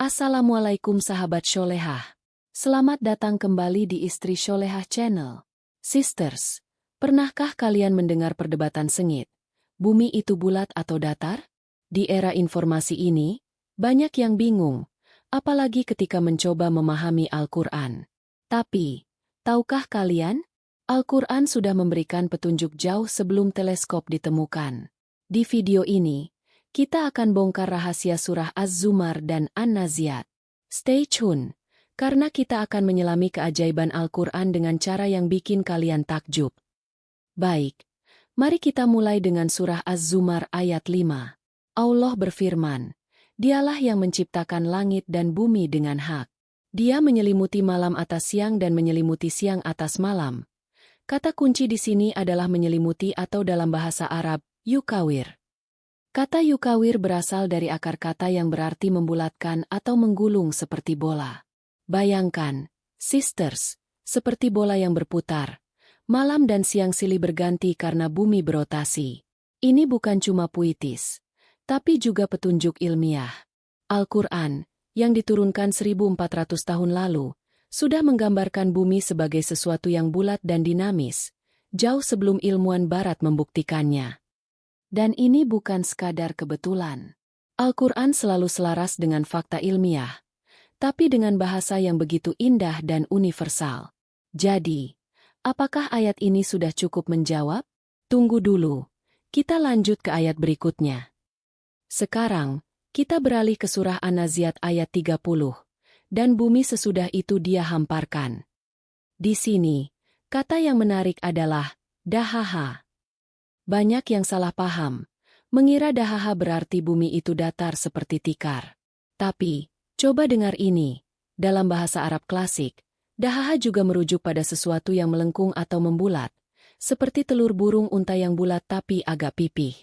Assalamualaikum sahabat Sholehah. Selamat datang kembali di Istri Sholehah Channel. Sisters, pernahkah kalian mendengar perdebatan sengit? Bumi itu bulat atau datar? Di era informasi ini, banyak yang bingung, apalagi ketika mencoba memahami Al-Quran. Tapi, tahukah kalian? Al-Quran sudah memberikan petunjuk jauh sebelum teleskop ditemukan. Di video ini, kita akan bongkar rahasia surah Az-Zumar dan An-Naziat. Stay tune, karena kita akan menyelami keajaiban Al-Quran dengan cara yang bikin kalian takjub. Baik, mari kita mulai dengan surah Az-Zumar ayat 5. Allah berfirman, Dialah yang menciptakan langit dan bumi dengan hak. Dia menyelimuti malam atas siang dan menyelimuti siang atas malam. Kata kunci di sini adalah menyelimuti atau dalam bahasa Arab, yukawir. Kata yukawir berasal dari akar kata yang berarti membulatkan atau menggulung seperti bola. Bayangkan, sisters, seperti bola yang berputar. Malam dan siang silih berganti karena bumi berotasi. Ini bukan cuma puitis, tapi juga petunjuk ilmiah. Al-Quran, yang diturunkan 1400 tahun lalu, sudah menggambarkan bumi sebagai sesuatu yang bulat dan dinamis, jauh sebelum ilmuwan barat membuktikannya. Dan ini bukan sekadar kebetulan. Al-Quran selalu selaras dengan fakta ilmiah, tapi dengan bahasa yang begitu indah dan universal. Jadi, apakah ayat ini sudah cukup menjawab? Tunggu dulu, kita lanjut ke ayat berikutnya. Sekarang, kita beralih ke surah An-Naziat ayat 30, dan bumi sesudah itu Dia hamparkan. Di sini, kata yang menarik adalah dahaha. Banyak yang salah paham, mengira dahaha berarti bumi itu datar seperti tikar. Tapi, coba dengar ini, dalam bahasa Arab klasik, dahaha juga merujuk pada sesuatu yang melengkung atau membulat, seperti telur burung unta yang bulat tapi agak pipih.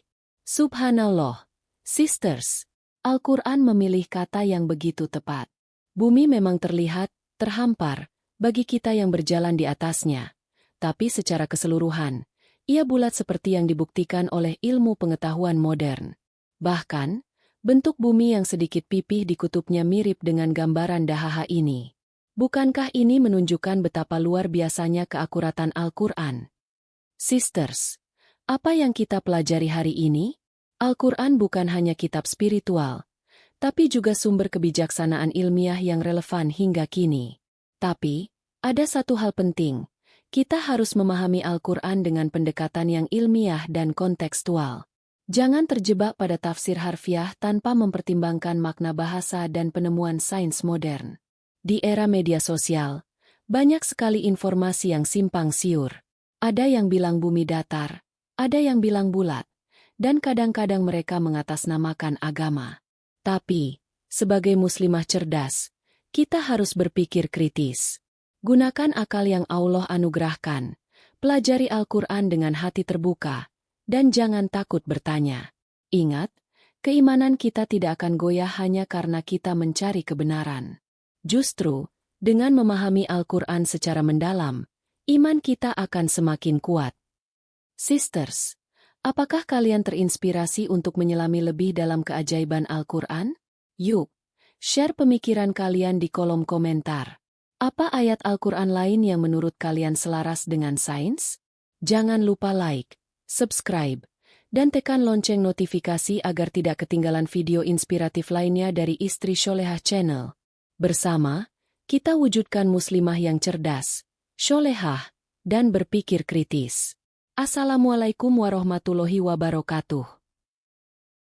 Subhanallah, sisters, Al-Quran memilih kata yang begitu tepat. Bumi memang terlihat, terhampar, bagi kita yang berjalan di atasnya, tapi secara keseluruhan, ia bulat seperti yang dibuktikan oleh ilmu pengetahuan modern. Bahkan, bentuk bumi yang sedikit pipih di kutubnya mirip dengan gambaran dahaha ini. Bukankah ini menunjukkan betapa luar biasanya keakuratan Al-Quran? Sisters, apa yang kita pelajari hari ini? Al-Quran bukan hanya kitab spiritual, tapi juga sumber kebijaksanaan ilmiah yang relevan hingga kini. Tapi, ada satu hal penting. Kita harus memahami Al-Quran dengan pendekatan yang ilmiah dan kontekstual. Jangan terjebak pada tafsir harfiah tanpa mempertimbangkan makna bahasa dan penemuan sains modern. Di era media sosial, banyak sekali informasi yang simpang siur. Ada yang bilang bumi datar, ada yang bilang bulat, dan kadang-kadang mereka mengatasnamakan agama. Tapi, sebagai muslimah cerdas, kita harus berpikir kritis. Gunakan akal yang Allah anugerahkan, pelajari Al-Quran dengan hati terbuka, dan jangan takut bertanya. Ingat, keimanan kita tidak akan goyah hanya karena kita mencari kebenaran. Justru, dengan memahami Al-Quran secara mendalam, iman kita akan semakin kuat. Sisters, apakah kalian terinspirasi untuk menyelami lebih dalam keajaiban Al-Quran? Yuk, share pemikiran kalian di kolom komentar. Apa ayat Al-Quran lain yang menurut kalian selaras dengan sains? Jangan lupa like, subscribe, dan tekan lonceng notifikasi agar tidak ketinggalan video inspiratif lainnya dari Istri Sholehah Channel. Bersama, kita wujudkan muslimah yang cerdas, sholehah, dan berpikir kritis. Assalamualaikum warahmatullahi wabarakatuh.